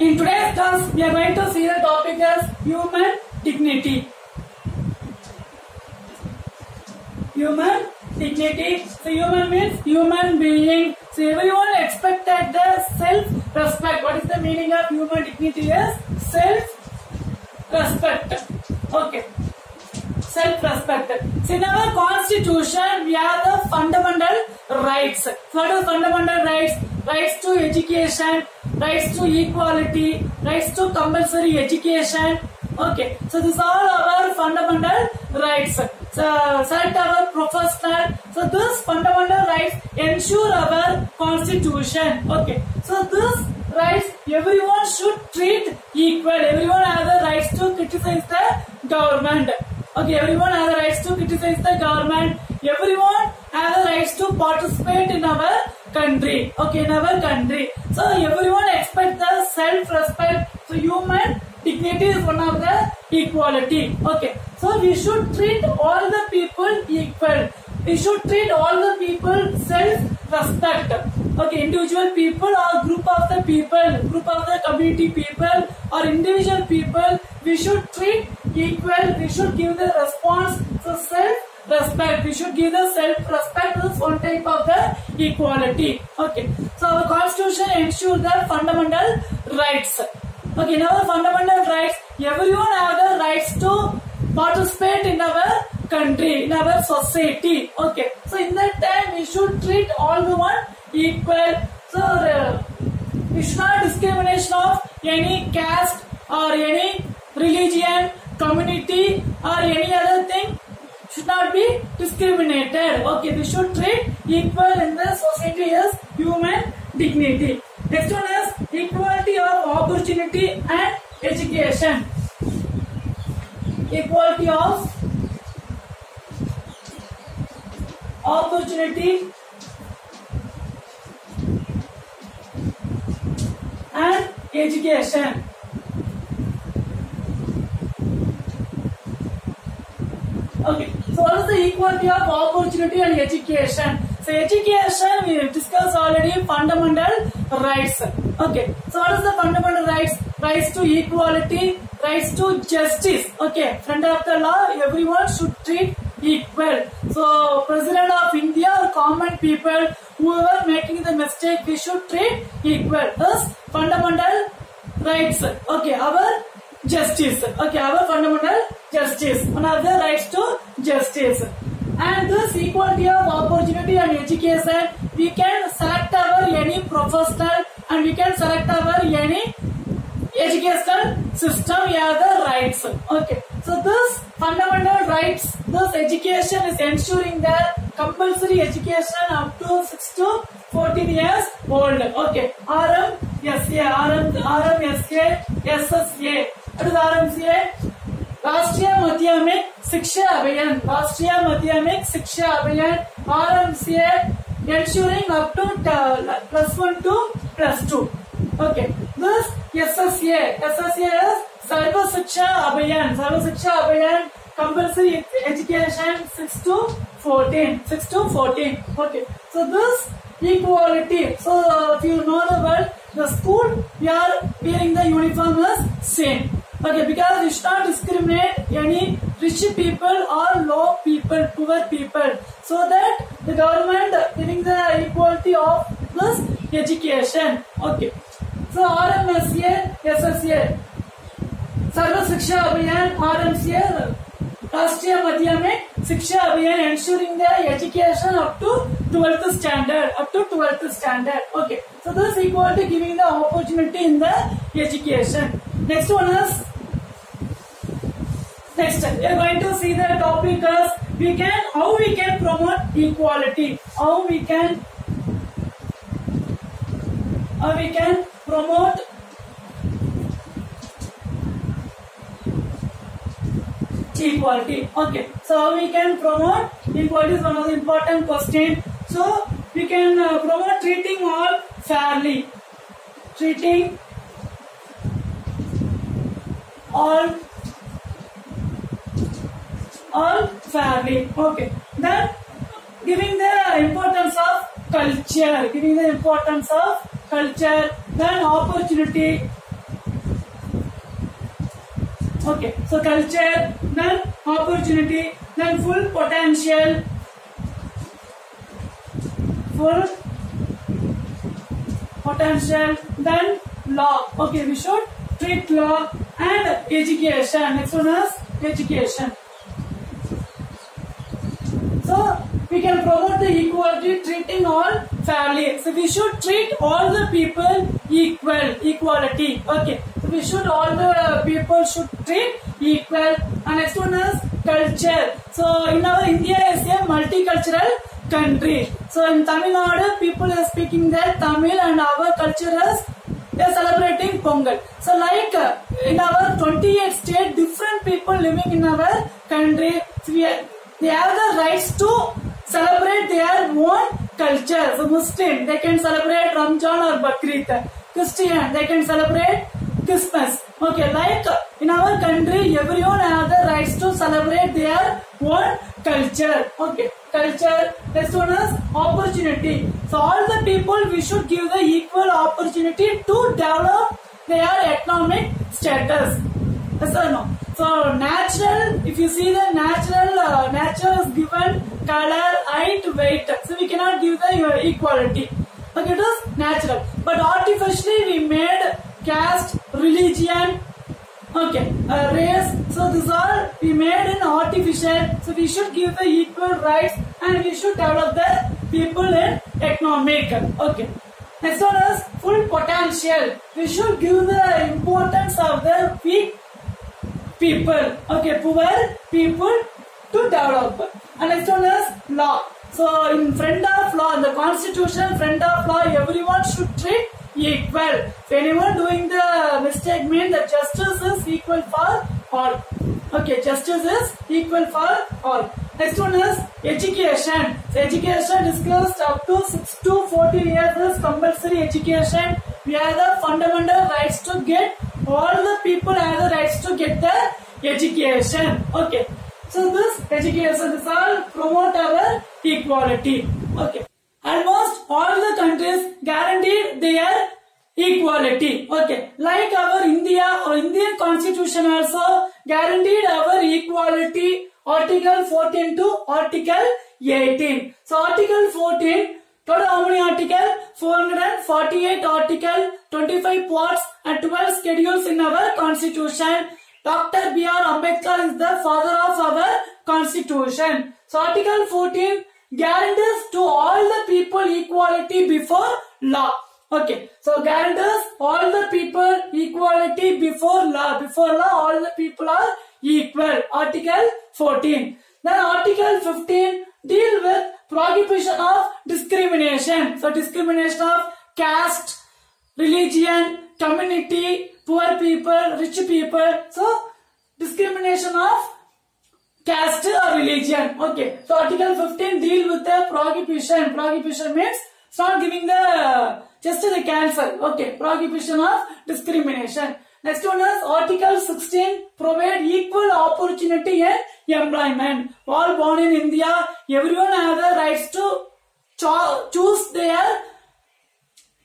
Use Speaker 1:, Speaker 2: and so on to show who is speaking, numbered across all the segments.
Speaker 1: In today's class, we are going to see the topic as human dignity. Human dignity. So human means human being. So everyone expected the self-respect. What is the meaning of human dignity? Is self-respect. Okay. Self-respect. So in our constitution, we have the fundamental rights. So what are fundamental rights? Rights to education, rights to equality, rights to compulsory education. Okay. So these are our fundamental rights. So select our professional. So these fundamental rights ensure our constitution. Okay. So these rights everyone should treat equal. Everyone has the rights to criticize the government. Okay, everyone has the rights to criticize the government. Everyone has the rights to participate in our country. Okay, in our country. So everyone expects the self-respect. So human dignity is one of the equality. Okay, so we should treat all the people equal. We should treat all the people self-respect. Okay, individual people or group of the people, group of the community people or individual people, we should treat equal. We should give the response to self-respect. We should give the self-respect to one type of the equality. Okay, so our constitution ensures the fundamental rights. Okay, in our fundamental rights, everyone have the rights to participate in our country, in our society. Okay, so in that time we should treat all the one equal. So we should not discrimination of any caste or any religion, community or any other thing should not be discriminated. Okay, we should treat equal in the society as human dignity. Next one is equality of opportunity and education. Equality of opportunity and education. Okay, so what is the equality of opportunity and education? So education we discussed already fundamental rights. Okay, so what is the fundamental rights? Rights to equality, rights to justice. Okay, front of the law, everyone should treat equal. So President of India or common people, whoever making the mistake, we should treat equal. Thus fundamental rights. Okay, our justice. Okay, our fundamental justice. One of the rights to justice. And this equality of opportunity and education, we can select our any professional and we can select our any educational system. We have the rights. Okay, so this fundamental rights, this education is ensuring that compulsory education up to 6 to 14 years old. Okay, RMSA, SSA. What is RMSA? राष्ट्रीय माध्यमिक शिक्षा अभियान. राष्ट्रीय माध्यमिक शिक्षा अभियान RMCA ensuring up to +1 to +2. Okay, this SSA is सर्व शिक्षा अभियान. सर्व शिक्षा अभियान compulsory education 6 to 14. Okay, so this equality. So if you know the word, the school we are wearing the uniform is same. Okay, because we should not discriminate any rich people or low people, poor people, so that the government giving the equality of this education. Okay, so RMSA, SSA, Sarva Shiksha Abhiyan, RMCA, Rashtriya Madhyamik Shiksha Abhiyan, ensuring the education up to 12th standard. Okay, so this equality giving the opportunity in the education. Next one is we are going to see the topic as how we can promote equality. How we can promote equality. Okay, so how we can promote equality is one of the important questions. So we can promote treating all fairly. Treating all fairly. Okay, then giving the importance of culture, then opportunity, Okay, so culture, then opportunity, then full potential, then law. Okay, we should treat law and education. Next one is education. So we can promote the equality, treating all fairly. So we should treat all the people equality. Okay, so we should all the people should treat equal. And next one is culture. So in our India is a multicultural country. So in Tamil Nadu, people are speaking their Tamil, and our culture is they are celebrating Pongal. So like in our 28 states, different people living in our country, so they have the rights to celebrate their own culture. So Muslim, they can celebrate Ramzan or Bakrid. Christian, they can celebrate Christmas. Okay, like in our country, everyone has the rights to celebrate their own culture. Okay, culture. Next one is opportunity. So all the people, we should give the equal opportunity to develop their economic status. Yes or no? So natural, if you see the natural is given color, height, weight. So we cannot give the equality. Okay, it is natural. But artificially we made caste, religion, okay, race. So this all we made in artificial. So we should give the equal rights, and we should develop the people in economic. Okay. Next one is full potential. We should give the importance of the weak people. Okay, poor people to develop. And next one is law. So in front of law, in the constitution, front of law, everyone should treat equal. If anyone doing the mistake, means that justice is equal for all. Okay, justice is equal for all. Next one is education. So education disclosed up to 6 to 14 years is compulsory education. We have the fundamental rights to get, all the people have the rights to get the education. Okay. So this education is all promote our equality. Okay. Almost all the countries guaranteed their equality. Okay. Like our India or Indian constitution also guaranteed our equality. Article 14 to Article 18. So Article 14, total how many article? 448 article, 25 parts and 12 schedules in our constitution. Dr. B.R. Ambedkar is the father of our constitution. So Article 14 guarantees to all the people equality before law. Okay. So guarantees all the people equality before law. Before law, all the people are equal. Article 14. Then Article 15 deal with prohibition of discrimination. So discrimination of caste, religion, community, poor people, rich people. So discrimination of caste or religion. Okay. So Article 15 deal with the prohibition. Prohibition means it's not giving the just the cancel. Okay. Prohibition of discrimination. Next one is Article 16 provide equal opportunity in employment. All born in India, everyone has the rights to choose their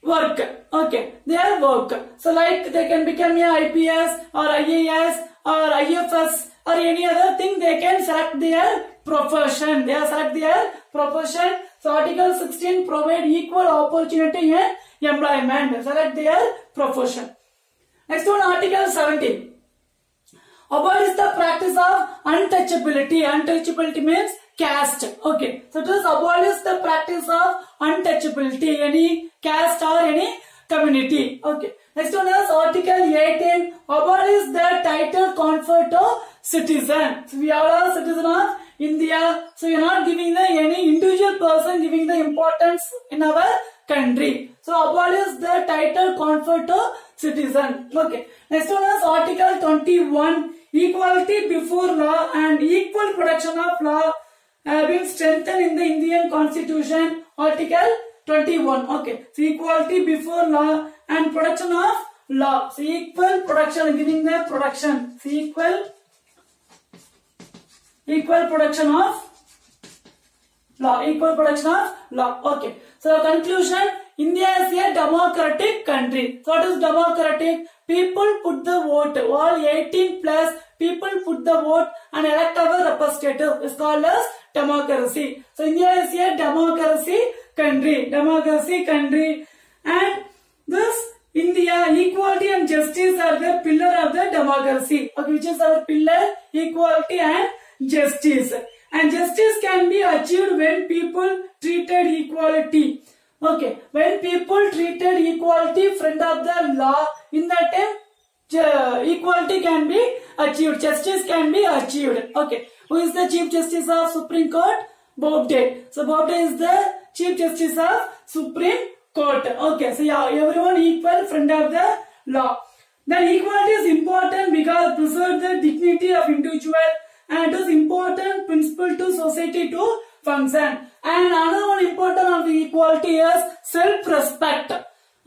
Speaker 1: work. Okay, their work. So like they can become a IPS or IAS or IFS or any other thing, they can select their profession. They select their profession. So Article 16 provide equal opportunity in employment. Select their profession. Next one, Article 17. Abolish the practice of untouchability. Untouchability means caste. Okay. So just abolish the practice of untouchability. Any caste or any community. Okay. Next one is Article 18. Abolish the title conferred to citizen. So we are all citizens of India. So you are not giving the any individual person giving the importance in our country. So abolish the title conferred to citizen. Okay. Next one is Article 21. Equality before law and equal protection of law have been strengthened in the Indian Constitution. Article 21. Okay. So equality before law and protection of law. So equal protection, giving the protection. So equal protection of law. Equal protection of law. Okay. So conclusion. India is a democratic country. So what is democratic? People put the vote. All 18 plus people put the vote and elect our representative. It's called as democracy. So India is a democracy country, and this India, equality and justice are the pillar of the democracy. Okay, which is our pillar? Equality and justice. And justice can be achieved when people treated equality. Okay, when people treated equality in front of the law, in that time equality can be achieved, justice can be achieved. Okay, who is the Chief Justice of Supreme Court? Bobde. So Bobde is the Chief Justice of Supreme Court. Okay, so yeah, everyone equal in front of the law. Then equality is important because it preserves the dignity of individual, and it is important principle to society to function. And another one important of the equality is self-respect.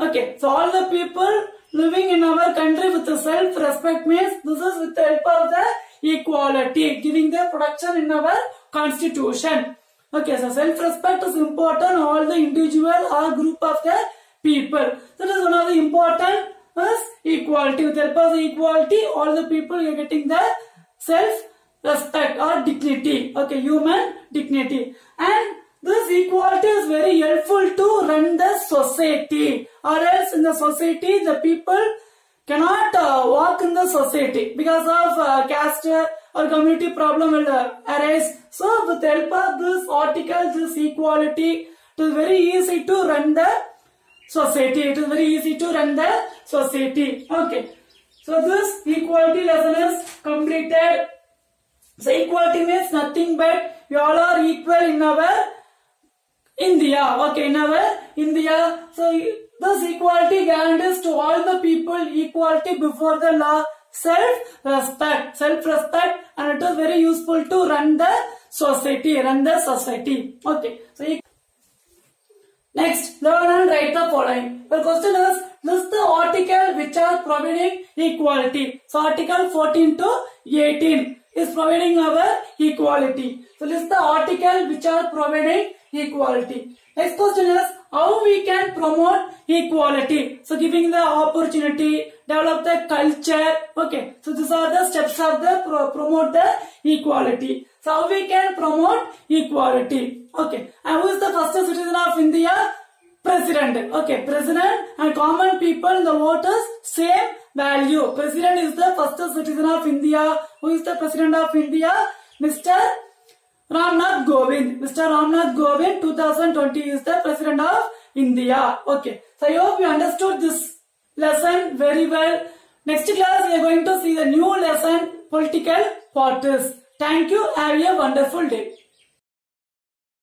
Speaker 1: Okay, so all the people living in our country with the self-respect means this is with the help of the equality, giving the protection in our constitution. Okay, so self-respect is important, all the individual or group of the people. That is one of the important is equality. With the help of the equality, all the people are getting the self-respect or dignity. Okay, human dignity. And this equality is very helpful to run the society, or else in the society the people cannot walk in the society because of caste or community problem will arise. So with the help of this article, this equality, it is very easy to run the society. It is very easy to run the society. Okay, so this equality lesson is completed. So equality means nothing but we all are equal in our India. Okay, in our India. So this equality guarantees to all the people equality before the law, self-respect, and it is very useful to run the society. Okay, so next, learn and write the following. The question is, list the article which are providing equality. So article 14 to 18 is providing our equality. So list the article which are providing equality. Next question is, how we can promote equality. So giving the opportunity, develop the culture. Okay, so these are the steps of the promote the equality. So how we can promote equality. Okay, and who is the first citizen of India? President. Okay, president and common people in the voters same value. President is the first citizen of India. Who is the president of India? Mr. Ramnath Kovind. Mr. Ramnath Kovind 2020 is the president of India. Okay, so I hope you understood this lesson very well. Next class we are going to see the new lesson, political parties. Thank you. Have a wonderful day.